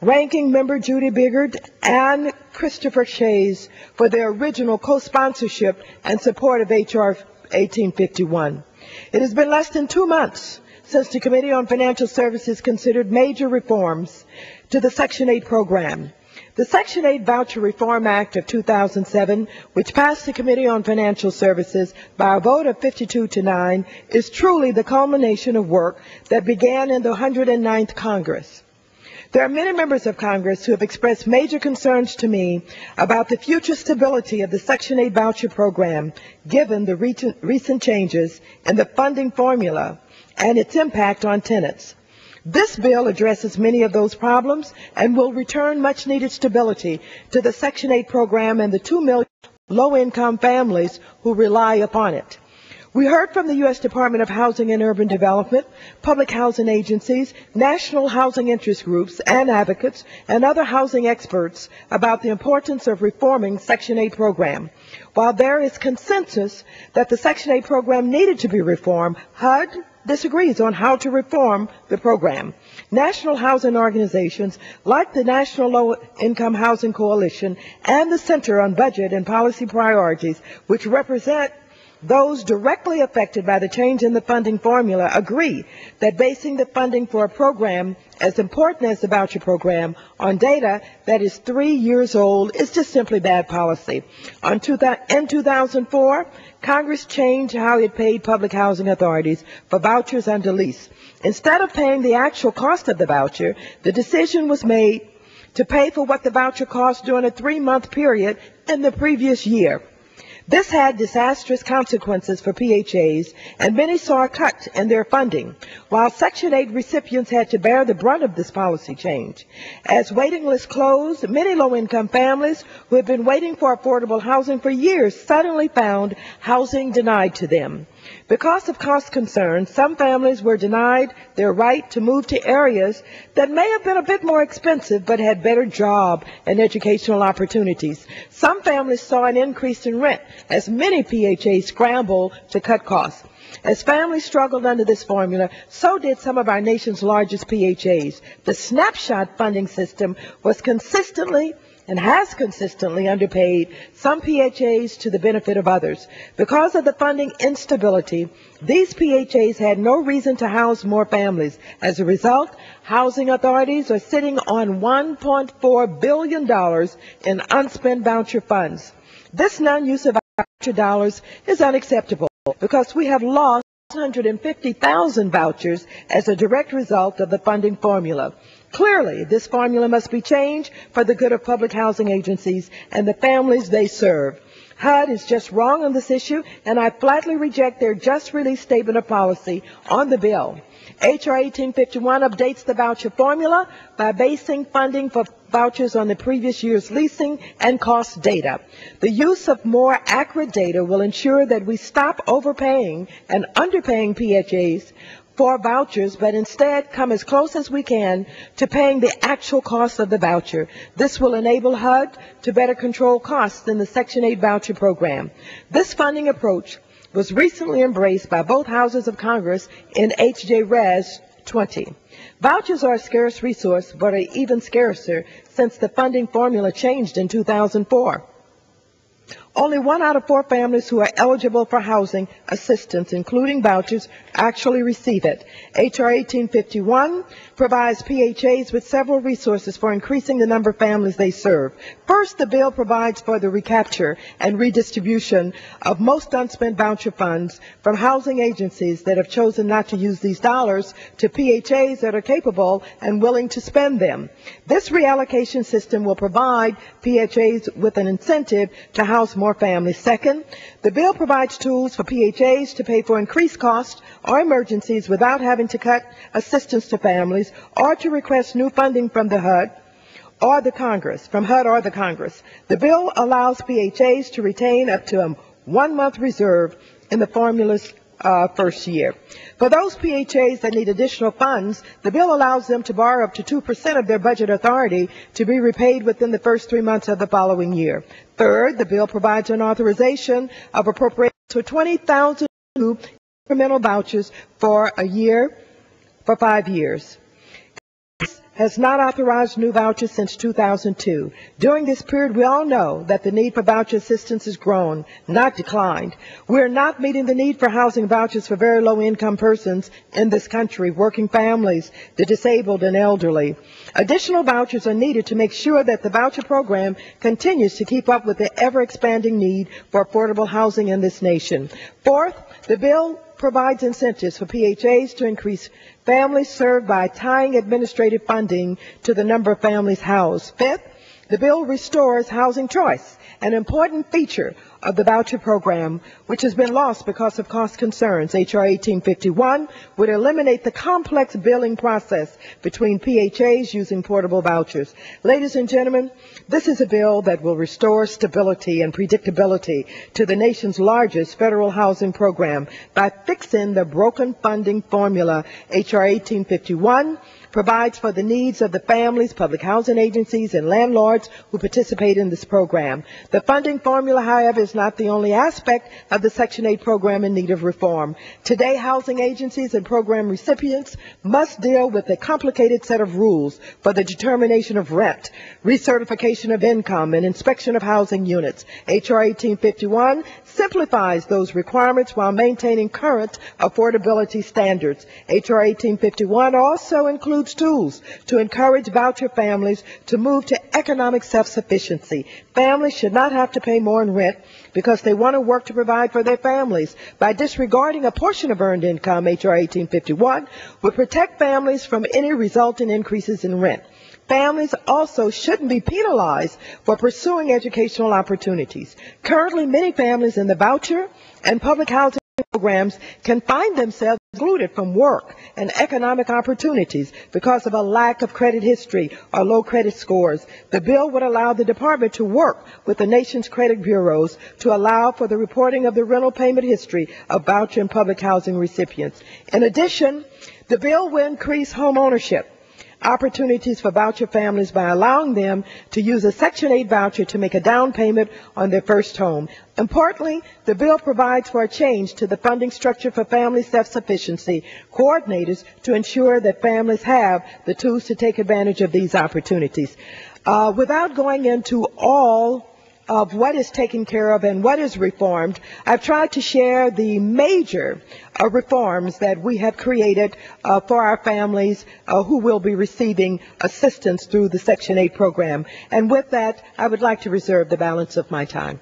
Ranking Member Judy Biggert and Christopher Shays for their original co-sponsorship and support of H.R. 1851. It has been less than 2 months since the Committee on Financial Services considered major reforms to the Section 8 program. The Section 8 Voucher Reform Act of 2007, which passed the Committee on Financial Services by a vote of 52-9, is truly the culmination of work that began in the 109th Congress. There are many members of Congress who have expressed major concerns to me about the future stability of the Section 8 voucher program, given the recent changes in the funding formula and its impact on tenants. This bill addresses many of those problems and will return much-needed stability to the Section 8 program and the 2 million low-income families who rely upon it. We heard from the U.S. Department of Housing and Urban Development, public housing agencies, national housing interest groups and advocates, and other housing experts about the importance of reforming Section 8 program. While there is consensus that the Section 8 program needed to be reformed, HUD disagrees on how to reform the program. National housing organizations like the National Low Income Housing Coalition and the Center on Budget and Policy Priorities, which represent those directly affected by the change in the funding formula, agree that basing the funding for a program as important as the voucher program on data that is 3 years old is just simply bad policy. In 2004, Congress changed how it paid public housing authorities for vouchers under lease. Instead of paying the actual cost of the voucher, the decision was made to pay for what the voucher cost during a 3-month period in the previous year. This had disastrous consequences for PHAs, and many saw a cut in their funding, while Section 8 recipients had to bear the brunt of this policy change. As waiting lists closed, many low-income families who had been waiting for affordable housing for years suddenly found housing denied to them. Because of cost concerns, some families were denied their right to move to areas that may have been a bit more expensive but had better job and educational opportunities. Some families saw an increase in rent as many PHAs scrambled to cut costs. As families struggled under this formula, so did some of our nation's largest PHAs. The snapshot funding system was consistently and has consistently underpaid some PHAs to the benefit of others. Because of the funding instability, these PHAs had no reason to house more families. As a result, housing authorities are sitting on $1.4 billion in unspent voucher funds. This non-use of voucher dollars is unacceptable because we have lost 150,000 vouchers as a direct result of the funding formula. Clearly, this formula must be changed for the good of public housing agencies and the families they serve. HUD is just wrong on this issue, and I flatly reject their just-released statement of policy on the bill. H.R. 1851 updates the voucher formula by basing funding for vouchers on the previous year's leasing and cost data. The use of more accurate data will ensure that we stop overpaying and underpaying PHAs for vouchers, but instead come as close as we can to paying the actual cost of the voucher. This will enable HUD to better control costs in the Section 8 voucher program. This funding approach was recently embraced by both houses of Congress in H.J. Res. 20. Vouchers are a scarce resource, but are even scarcer since the funding formula changed in 2004. Only 1 out of 4 families who are eligible for housing assistance, including vouchers, actually receive it. H.R. 1851 provides PHAs with several resources for increasing the number of families they serve. First, the bill provides for the recapture and redistribution of most unspent voucher funds from housing agencies that have chosen not to use these dollars to PHAs that are capable and willing to spend them. This reallocation system will provide PHAs with an incentive to house more families. Second, the bill provides tools for PHAs to pay for increased costs or emergencies without having to cut assistance to families or to request new funding from the HUD or the Congress, The bill allows PHAs to retain up to a 1-month reserve in the formula's first year. For those PHAs that need additional funds, the bill allows them to borrow up to 2% of their budget authority to be repaid within the first 3 months of the following year. Third, the bill provides an authorization of appropriations for 20,000 new incremental vouchers for a year, for 5 years. has not authorized new vouchers since 2002. During this period, we all know that the need for voucher assistance has grown, not declined. We're not meeting the need for housing vouchers for very low-income persons in this country, working families, the disabled, and elderly. Additional vouchers are needed to make sure that the voucher program continues to keep up with the ever-expanding need for affordable housing in this nation. Fourth, the bill provides incentives for PHAs to increase families served by tying administrative funding to the number of families housed. Fifth, the bill restores housing choice, an important feature of the voucher program, which has been lost because of cost concerns. H.R. 1851 would eliminate the complex billing process between PHAs using portable vouchers. Ladies and gentlemen, this is a bill that will restore stability and predictability to the nation's largest federal housing program by fixing the broken funding formula. H.R. 1851 provides for the needs of the families, public housing agencies, and landlords who participate in this program. The funding formula, however, is not the only aspect of the Section 8 program in need of reform. Today, housing agencies and program recipients must deal with a complicated set of rules for the determination of rent, recertification of income, and inspection of housing units. H.R. 1851 simplifies those requirements while maintaining current affordability standards. H.R. 1851 also includes tools to encourage voucher families to move to economic self-sufficiency. Families should not have to pay more in rent because they want to work to provide for their families. By disregarding a portion of earned income, H.R. 1851 would protect families from any resulting increases in rent. Families also shouldn't be penalized for pursuing educational opportunities. Currently, many families in the voucher and public housing programs can find themselves excluded from work and economic opportunities because of a lack of credit history or low credit scores. The bill would allow the department to work with the nation's credit bureaus to allow for the reporting of the rental payment history of voucher and public housing recipients. In addition, the bill will increase home ownership opportunities for voucher families by allowing them to use a Section 8 voucher to make a down payment on their first home. Importantly, the bill provides for a change to the funding structure for family self-sufficiency coordinators to ensure that families have the tools to take advantage of these opportunities. Without going into all of what is taken care of and what is reformed, I've tried to share the major reforms that we have created for our families who will be receiving assistance through the Section 8 program. And with that, I would like to reserve the balance of my time.